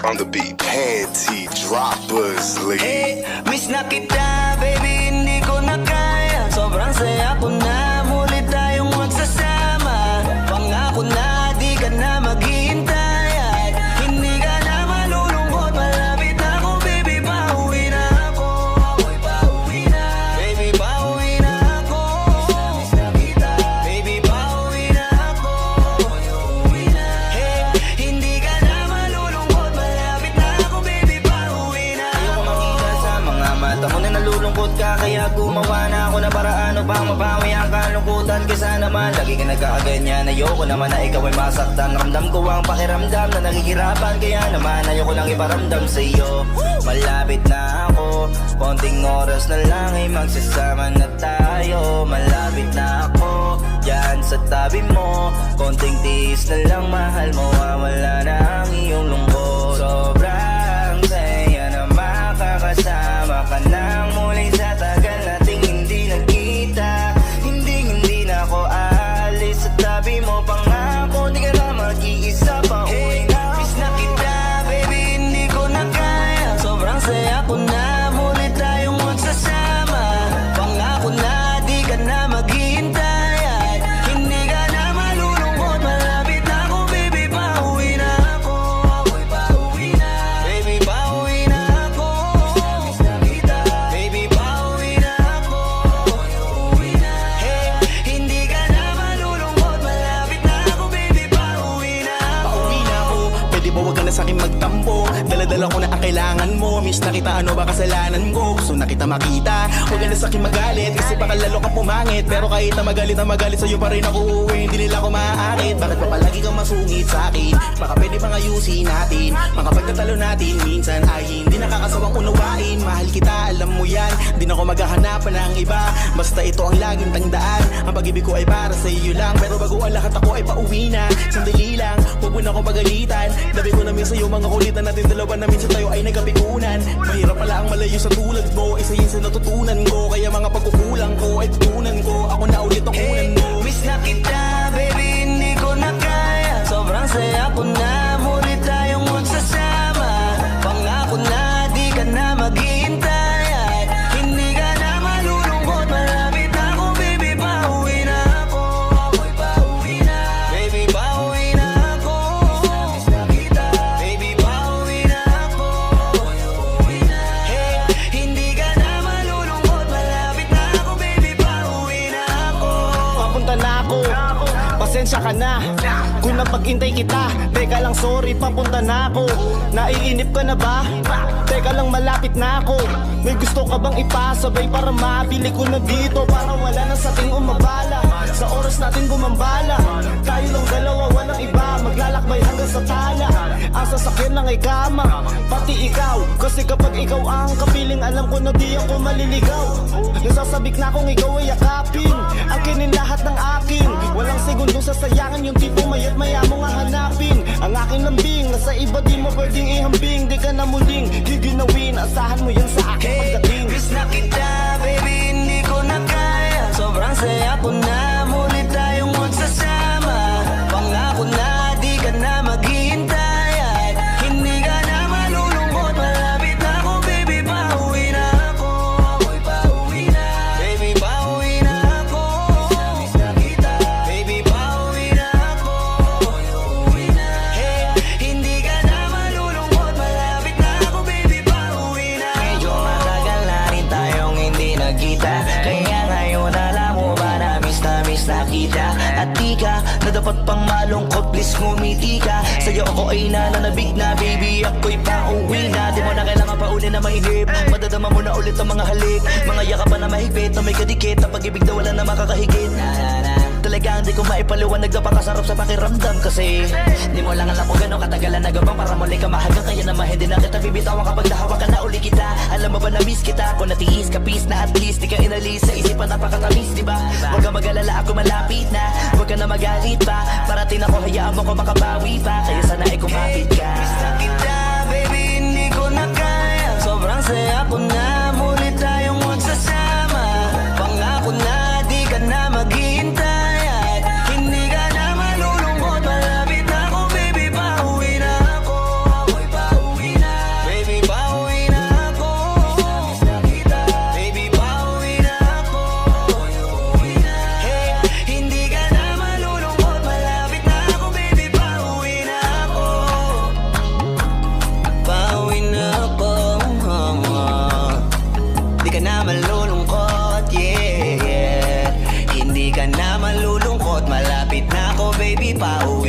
on the beat. Panty droppers, Hey, miss na kita, baby, hindi ko na kaya. Sobrang saya ko na, muli tayong magsasama. Pangako na, di ka na maghihintay. At hindi ka na malulungkot, malapit na ako, baby, pauwi na ako. Ako'y pauwi na, baby, pauwi na ako. Miss na kita, baby, pauwi na ako. Ako'y uuwi na. Hey, hindi ka na malulungkot, malapit na ako, baby, pauwi na ako. Ayoko makita sa mga mata mo na nalulungkot ka, kaya gumawa na ako na paraan upang mabawi ang kalungkutan. Kaysa naman lagi ka nagkakaganyan, ayoko naman na ikaw ay masaktan. Ramdam ko ang pakiramdam na nakikirapan, kaya naman ayoko lang iparamdam sa iyo. Malapit na ako, konting oras na lang ay magsasama na tayo. Malapit na ako, yan sa tabi mo, konting tiis na lang, mahal mo, wala na ang iyong lungkot. Sobrang saya na makakasama ka nang muli sa tagal nating hindi nagkita. Hindi na ako aalis sa tabi mo, pangako di ka na mag-iisa pa. Uwi na miss na kita, baby, hindi ko na kaya. Sobrang saya ko na, muli tayong magsasama. Pangako na, di ka na maghihintay. At hindi ka na malulungkot, malapit na ako, baby, pauwi na ako. Ako'y pauwi na, baby, pauwi na ako. Miss na kita, baby, pauwi na ako. Ako'y uuwi na. Hey, hindi ka na malulungkot, malapit na ako, baby, pauwi na ako. Pauwi na ako, pwede ba wag ka na sa'kin magtampo? Daladala ko na ang kailangan mo. Miss na kita, ano ba kasalanan ko? Gusto na kita makita, wag ka na sa'kin magalit, kasi baka lalo kang pumangit. Pero kahit na magalit sa'yo pa rin ako uuwi, hindi nila ako maaakit. Bakit pa palagi kang masungit sa'kin? Baka pwede bang ayusin natin mga pagtatalo natin, minsan ay hindi nakakasawang unawain. Mahal kita, alam mo yan, di na ako maghahanapan ng iba. Basta ito ang laging tandaan, ang pag-ibig ko ay para sa iyo lang. Pero bago ang lahat ako ay pauwi na, sandali lang, huwag mo na akong pagalitan. Dabi ko namin sa'yo mga kulitan natin dalawa, na minsan tayo ay nagkapikunan. Mahirap pala ang malayo sa tulad mo, isa yun sa natutunan ko. Kaya mga pagkukulang ko ay tutunan ko, ako na ulit ang unan mo. Miss na kita, baby, hindi ko na kaya. Sobrang saya ko na, muli tayong magsasama. Pangako na, di ka na maghihintay. At hindi ka na malulungkot, malapit na ako, baby, pauwi na ako. Ako'y pauwi na, baby, pauwi na ako. Miss na kita, baby, pauwi na ako. Ako'y uuwi na. Hey, hindi ka na malulungkot, malapit na ako, baby, pauwi na ako. Papunta na ako, pasensya ka na kung napag-intay kita. Teka lang, sorry, papunta na ako. Naiinip ka na ba? Teka lang, malapit na ako. May gusto ka bang ipasabay para mabili ko na dito? Para wala na sa ating umabala, sa oras natin gumambala. Tayo lang dalawa, walang iba, maglalakbay hanggang sa tala. Ang sasakyan lang ay kama, pati ikaw. Kasi kapag ikaw ang kapiling, alam ko na di ako maliligaw. Nasasabik na kung ikaw ay yakapin, akinin lahat ng akin. Walang segundong sasayangan, yung tipo mayat maya mo nga hanapin. Ang aking lambing, nasa iba di mo pwedeng ihambing. Di ka na muling giginawin, asahan mo yan sa aking pagdating. Miss na kita, baby, hindi ko na kaya. Sobrang saya ko na, muli tayong magsasama. Pangako na, di ka na maghihintay. At hindi ka na malulungkot, malapit na ako, baby, pauwi na ako. Ako'y pauwi na, baby, pauwi na ako. Miss na kita, baby, pauwi na ako. Ako'y uuwi na. Hey, hindi ka na malulungkot, malapit na ako, baby, pauwi na ako. Medyo matagal na rin tayong hindi nagkita, kaya ngayon alam mo ba na miss na kita. At di ka na dapat pang malungkot, please ngumiti ka. Sa'yo ako ay nananabig na, baby, ako'y pauwi na. Di mo na kailangan pa uli na mainip, madadama mo na ulit ang mga halik. Mga yakapan na mahigpit, na may kadikit, na pag-ibig na wala na makakahigit. Talagang di ko maipaliwanag, napakasarap sa pakiramdam. Kasi di mo lang alam kung gano'ng katagalan nagabang para muli ka mahagang. Kaya naman hindi na kita bibitawan kapag nahawakan na uli kita. Alam mo ba na miss kita, kung natiis ka peace na at least di ka inalis sa isipan, napakatamis, diba? Huwag ka mag-alala, ako malapit na, huwag ka na magalit pa. Parating ako, hayaan mo ko makabawi pa, kaya sana ay kumapit ka. Miss na kita, baby, hindi ko na kaya. Sobrang saya ko na, muli tayong magsasama. Pangako na, di ka na maghihintay. At hindi ka na malulungkot, malapit na ako, baby, pauwi na ako. Ako'y pauwi ka na malulungkot, yeah. Hindi ka na malulungkot, malapit na ako baby, pauwi